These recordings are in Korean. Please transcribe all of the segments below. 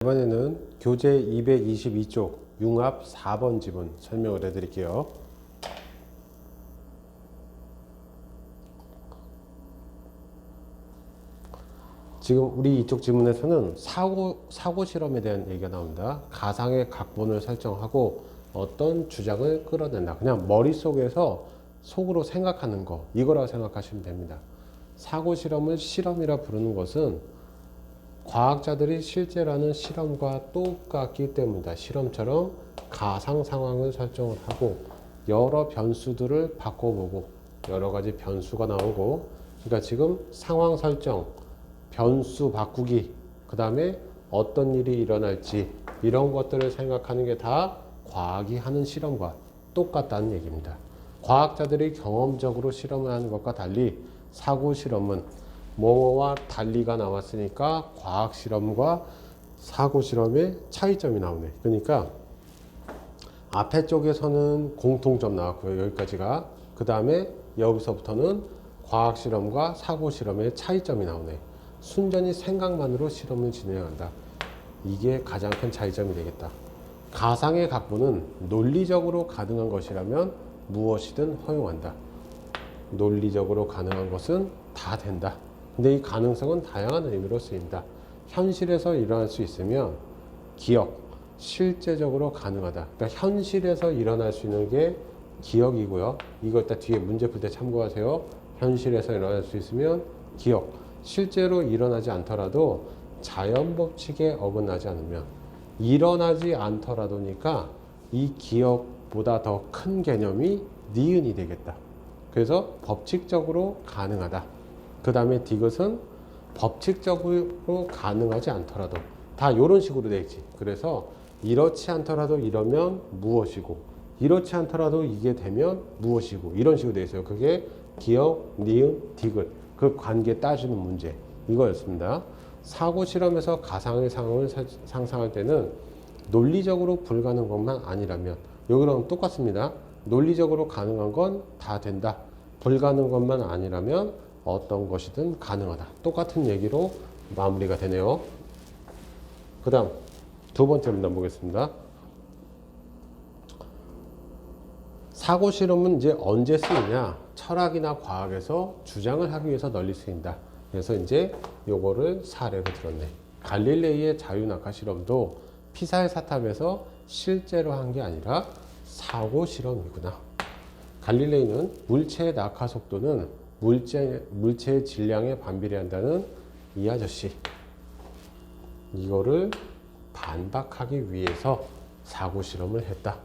이번에는 교재 222쪽 융합 4번 지문 설명을 해드릴게요. 지금 우리 이쪽 지문에서는 사고 실험에 대한 얘기가 나옵니다. 가상의 각본을 설정하고 어떤 주장을 끌어낸다. 그냥 머릿속에서 속으로 생각하는 거, 이거라고 생각하시면 됩니다. 사고 실험을 실험이라 부르는 것은 과학자들이 실제로 하는 실험과 똑같기 때문이다. 실험처럼 가상 상황을 설정을 하고 여러 변수들을 바꿔보고 여러 가지 변수가 나오고, 그러니까 지금 상황 설정, 변수 바꾸기, 그 다음에 어떤 일이 일어날지 이런 것들을 생각하는 게 다 과학이 하는 실험과 똑같다는 얘기입니다. 과학자들이 경험적으로 실험을 하는 것과 달리 사고 실험은 뭐와 달리가 나왔으니까 과학 실험과 사고 실험의 차이점이 나오네. 그러니까 앞에 쪽에서는 공통점 나왔고요. 여기까지가. 그 다음에 여기서부터는 과학 실험과 사고 실험의 차이점이 나오네. 순전히 생각만으로 실험을 진행한다. 이게 가장 큰 차이점이 되겠다. 가상의 각본은 논리적으로 가능한 것이라면 무엇이든 허용한다. 논리적으로 가능한 것은 다 된다. 근데 이 가능성은 다양한 의미로 쓰인다. 현실에서 일어날 수 있으면 기억, 실제적으로 가능하다. 그러니까 현실에서 일어날 수 있는 게 기억이고요. 이거 일단 뒤에 문제 풀 때 참고하세요. 현실에서 일어날 수 있으면 기억, 실제로 일어나지 않더라도 자연 법칙에 어긋나지 않으면, 일어나지 않더라도니까 이 기억보다 더 큰 개념이 니은이 되겠다. 그래서 법칙적으로 가능하다. 그 다음에 디귿은 법칙적으로 가능하지 않더라도, 다 이런 식으로 되어 있지. 그래서 이렇지 않더라도 이러면 무엇이고, 이렇지 않더라도 이게 되면 무엇이고, 이런 식으로 되어 있어요. 그게 기억, 니은, 디귿, 그 관계 따지는 문제, 이거였습니다. 사고 실험에서 가상의 상황을 상상할 때는 논리적으로 불가능한 것만 아니라면, 여기랑 똑같습니다. 논리적으로 가능한 건 다 된다. 불가능한 것만 아니라면 어떤 것이든 가능하다. 똑같은 얘기로 마무리가 되네요. 그 다음 두 번째 문단 보겠습니다. 사고 실험은 이제 언제 쓰이냐? 철학이나 과학에서 주장을 하기 위해서 널리 쓰인다. 그래서 이제 요거를 사례로 들었네. 갈릴레이의 자유낙하 실험도 피사의 사탑에서 실제로 한 게 아니라 사고 실험이구나. 갈릴레이는 물체의 낙하 속도는 물체의 질량에 반비례한다는 이 아저씨, 이거를 반박하기 위해서 사고 실험을 했다.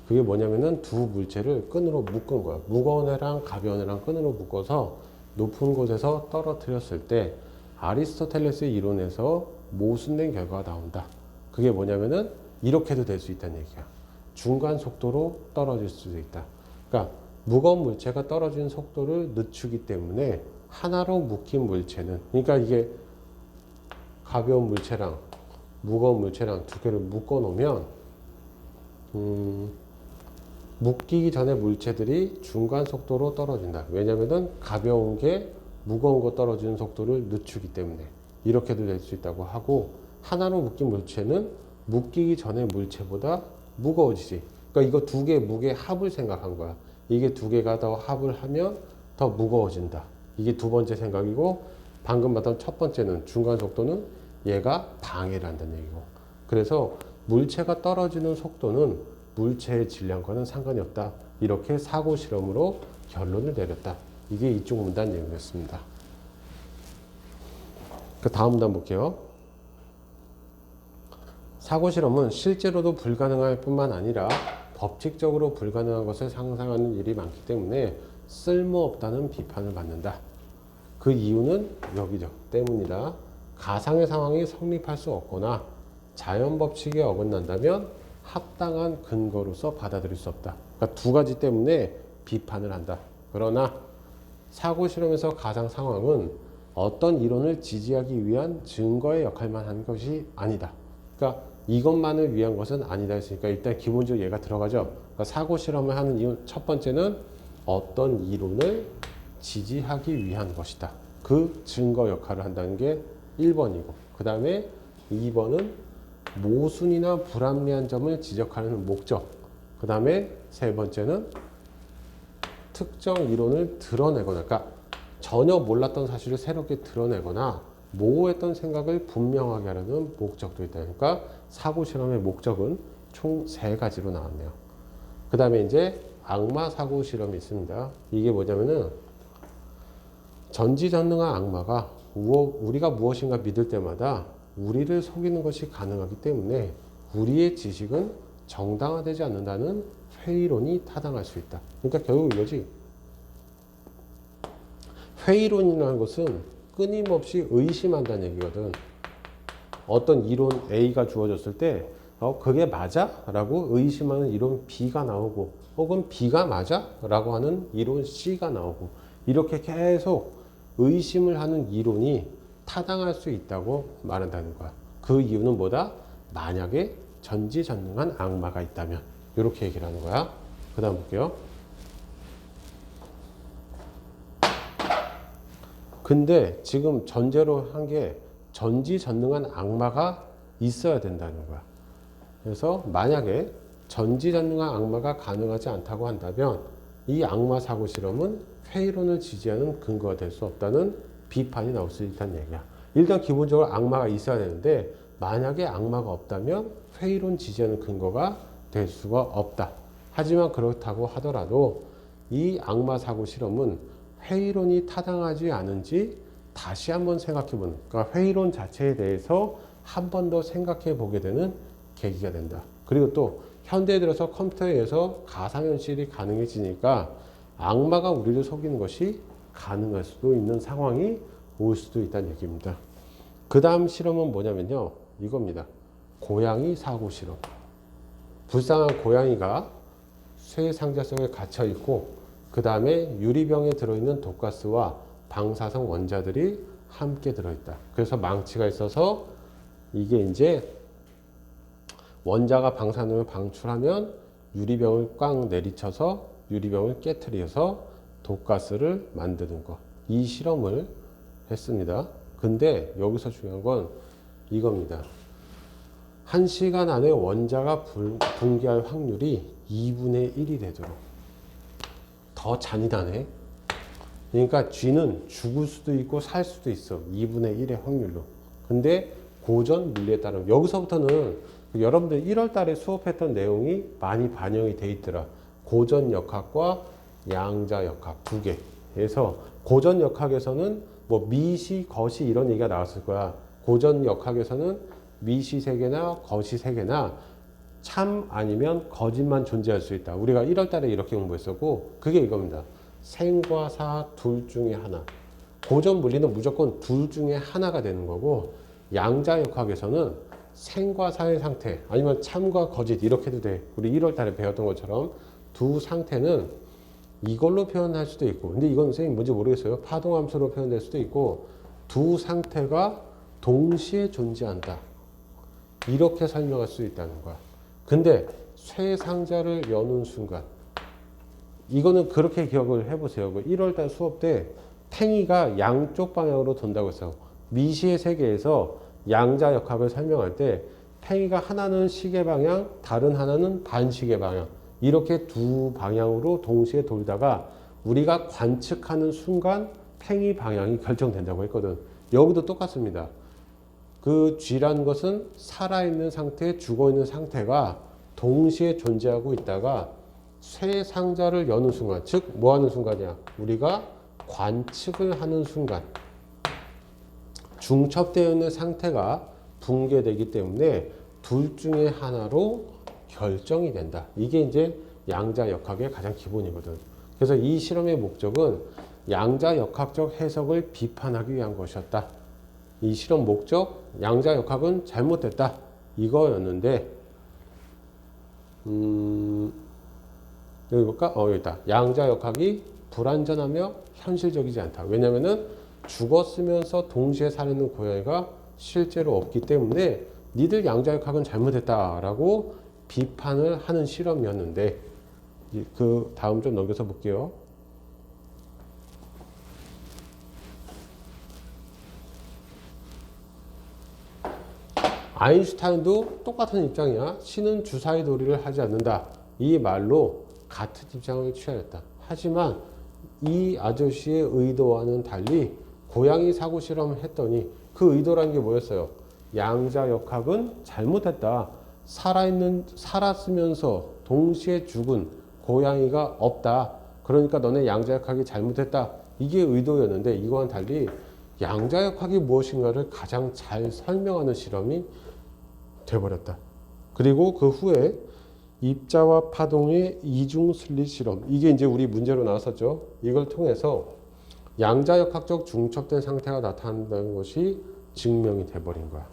그게 뭐냐면은 두 물체를 끈으로 묶은 거야. 무거운 애랑 가벼운 애랑 끈으로 묶어서 높은 곳에서 떨어뜨렸을 때 아리스토텔레스의 이론에서 모순된 결과가 나온다. 그게 뭐냐면은 이렇게도 될 수 있다는 얘기야. 중간 속도로 떨어질 수도 있다. 그러니까 무거운 물체가 떨어지는 속도를 늦추기 때문에 하나로 묶인 물체는, 그러니까 이게 가벼운 물체랑 무거운 물체랑 두 개를 묶어 놓으면 묶이기 전에 물체들이 중간 속도로 떨어진다. 왜냐면은 가벼운 게 무거운 거 떨어지는 속도를 늦추기 때문에. 이렇게도 될 수 있다고 하고, 하나로 묶인 물체는 묶이기 전에 물체보다 무거워지지. 그러니까 이거 두 개의 무게 합을 생각한 거야. 이게 두 개가 더 합을 하면 더 무거워진다. 이게 두 번째 생각이고, 방금 봤던 첫 번째는 중간 속도는 얘가 방해를 한다는 얘기고. 그래서 물체가 떨어지는 속도는 물체의 질량과는 상관이 없다. 이렇게 사고 실험으로 결론을 내렸다. 이게 이쪽 문단 내용이었습니다. 그 다음 문단 볼게요. 사고 실험은 실제로도 불가능할 뿐만 아니라 법칙적으로 불가능한 것을 상상하는 일이 많기 때문에 쓸모없다는 비판을 받는다. 그 이유는 여기죠. 때문이다. 가상의 상황이 성립할 수 없거나 자연 법칙에 어긋난다면 합당한 근거로서 받아들일 수 없다. 그러니까 두 가지 때문에 비판을 한다. 그러나 사고 실험에서 가상 상황은 어떤 이론을 지지하기 위한 증거의 역할만 한 것이 아니다. 그러니까 이것만을 위한 것은 아니다 했으니까 일단 기본적으로 얘가 들어가죠. 그러니까 사고 실험을 하는 이유 첫 번째는 어떤 이론을 지지하기 위한 것이다. 그 증거 역할을 한다는 게 1번이고, 그 다음에 2번은 모순이나 불합리한 점을 지적하는 목적. 그 다음에 세 번째는 특정 이론을 드러내거나, 그러니까 전혀 몰랐던 사실을 새롭게 드러내거나 모호했던 생각을 분명하게 하려는 목적도 있다. 그러니까 사고 실험의 목적은 총 세 가지로 나왔네요. 그 다음에 이제 악마 사고 실험이 있습니다. 이게 뭐냐면은 전지전능한 악마가 우리가 무엇인가 믿을 때마다 우리를 속이는 것이 가능하기 때문에 우리의 지식은 정당화되지 않는다는 회의론이 타당할 수 있다. 그러니까 결국 이거지. 회의론이라는 것은 끊임없이 의심한다는 얘기거든. 어떤 이론 A가 주어졌을 때 그게 맞아? 라고 의심하는 이론 B가 나오고, 혹은 B가 맞아? 라고 하는 이론 C가 나오고, 이렇게 계속 의심을 하는 이론이 타당할 수 있다고 말한다는 거야. 그 이유는 뭐다? 만약에 전지전능한 악마가 있다면, 이렇게 얘기를 하는 거야. 그 다음 볼게요. 근데 지금 전제로 한 게 전지전능한 악마가 있어야 된다는 거야. 그래서 만약에 전지전능한 악마가 가능하지 않다고 한다면 이 악마 사고 실험은 회의론을 지지하는 근거가 될 수 없다는 비판이 나올 수 있다는 얘기야. 일단 기본적으로 악마가 있어야 되는데 만약에 악마가 없다면 회의론 지지하는 근거가 될 수가 없다. 하지만 그렇다고 하더라도 이 악마 사고 실험은 회의론이 타당하지 않은지 다시 한번 생각해보는, 그러니까 회의론 자체에 대해서 한 번 더 생각해 보게 되는 계기가 된다. 그리고 또 현대에 들어서 컴퓨터에 의해서 가상현실이 가능해지니까 악마가 우리를 속이는 것이 가능할 수도 있는 상황이 올 수도 있다는 얘기입니다. 그 다음 실험은 뭐냐면요, 이겁니다. 고양이 사고 실험. 불쌍한 고양이가 쇠 상자 속에 갇혀 있고, 그 다음에 유리병에 들어있는 독가스와 방사성 원자들이 함께 들어있다. 그래서 망치가 있어서 이게 이제 원자가 방사능을 방출하면 유리병을 꽉 내리쳐서 유리병을 깨트려서 독가스를 만드는 것. 이 실험을 했습니다. 근데 여기서 중요한 건 이겁니다. 1시간 안에 원자가 붕괴할 확률이 2분의 1이 되도록. 더 잔인하네. 그러니까 쥐는 죽을 수도 있고 살 수도 있어. 2분의 1의 확률로. 근데 고전 물리에 따르면 여기서부터는 여러분들 1월 달에 수업했던 내용이 많이 반영이 돼 있더라. 고전 역학과 양자 역학 두 개. 그래서 고전 역학에서는 뭐 미시, 거시 이런 얘기가 나왔을 거야. 고전 역학에서는 미시 세계나 거시 세계나 참 아니면 거짓만 존재할 수 있다. 우리가 1월 달에 이렇게 공부했었고, 그게 이겁니다. 생과 사 둘 중에 하나. 고전 물리는 무조건 둘 중에 하나가 되는 거고, 양자 역학에서는 생과 사의 상태, 아니면 참과 거짓 이렇게도 돼. 우리 1월 달에 배웠던 것처럼 두 상태는 이걸로 표현할 수도 있고, 근데 이건 선생님 뭔지 모르겠어요. 파동함수로 표현될 수도 있고, 두 상태가 동시에 존재한다. 이렇게 설명할 수 있다는 거야. 근데 쇠 상자를 여는 순간, 이거는 그렇게 기억을 해보세요. 1월달 수업 때 탱이가 양쪽 방향으로 돈다고 했어요. 미시의 세계에서 양자 역학을 설명할 때 탱이가 하나는 시계 방향, 다른 하나는 반시계 방향, 이렇게 두 방향으로 동시에 돌다가 우리가 관측하는 순간 탱이 방향이 결정된다고 했거든. 여기도 똑같습니다. 그 쥐라는 것은 살아있는 상태, 죽어있는 상태가 동시에 존재하고 있다가 쇠 상자를 여는 순간, 즉 뭐 하는 순간이야? 우리가 관측을 하는 순간, 중첩되어 있는 상태가 붕괴되기 때문에 둘 중에 하나로 결정이 된다. 이게 이제 양자 역학의 가장 기본이거든. 그래서 이 실험의 목적은 양자 역학적 해석을 비판하기 위한 것이었다. 이 실험 목적, 양자 역학은 잘못됐다. 이거였는데, 여기 볼까? 여기 있다. 양자 역학이 불완전하며 현실적이지 않다. 왜냐면은 죽었으면서 동시에 살아있는 고양이가 실제로 없기 때문에 니들 양자 역학은 잘못했다라고 비판을 하는 실험이었는데, 그 다음 좀 넘겨서 볼게요. 아인슈타인도 똑같은 입장이야. 신은 주사위 도리를 하지 않는다. 이 말로 같은 입장을 취하였다. 하지만 이 아저씨의 의도와는 달리 고양이 사고 실험을 했더니 그 의도라는 게 뭐였어요? 양자역학은 잘못했다. 살았으면서 동시에 죽은 고양이가 없다. 그러니까 너네 양자역학이 잘못했다. 이게 의도였는데 이거와는 달리 양자역학이 무엇인가를 가장 잘 설명하는 실험이 돼버렸다. 그리고 그 후에 입자와 파동의 이중 슬릿 실험. 이게 이제 우리 문제로 나왔었죠. 이걸 통해서 양자역학적 중첩된 상태가 나타난다는 것이 증명이 돼버린 거야.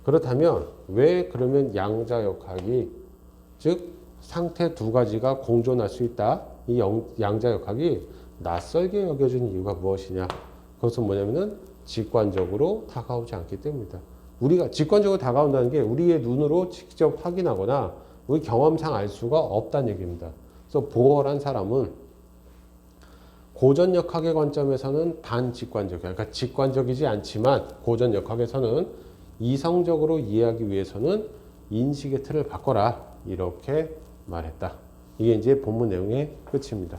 그렇다면 왜 그러면 양자역학이 즉 상태 두 가지가 공존할 수 있다. 이 양자역학이 낯설게 여겨지는 이유가 무엇이냐? 그것은 뭐냐면은 직관적으로 다가오지 않기 때문이다. 우리가 직관적으로 다가온다는 게 우리의 눈으로 직접 확인하거나 우리 경험상 알 수가 없다는 얘기입니다. 그래서 보어란 사람은 고전역학의 관점에서는 반직관적이야. 그러니까 직관적이지 않지만 고전역학에서는 이성적으로 이해하기 위해서는 인식의 틀을 바꿔라. 이렇게 말했다. 이게 이제 본문 내용의 끝입니다.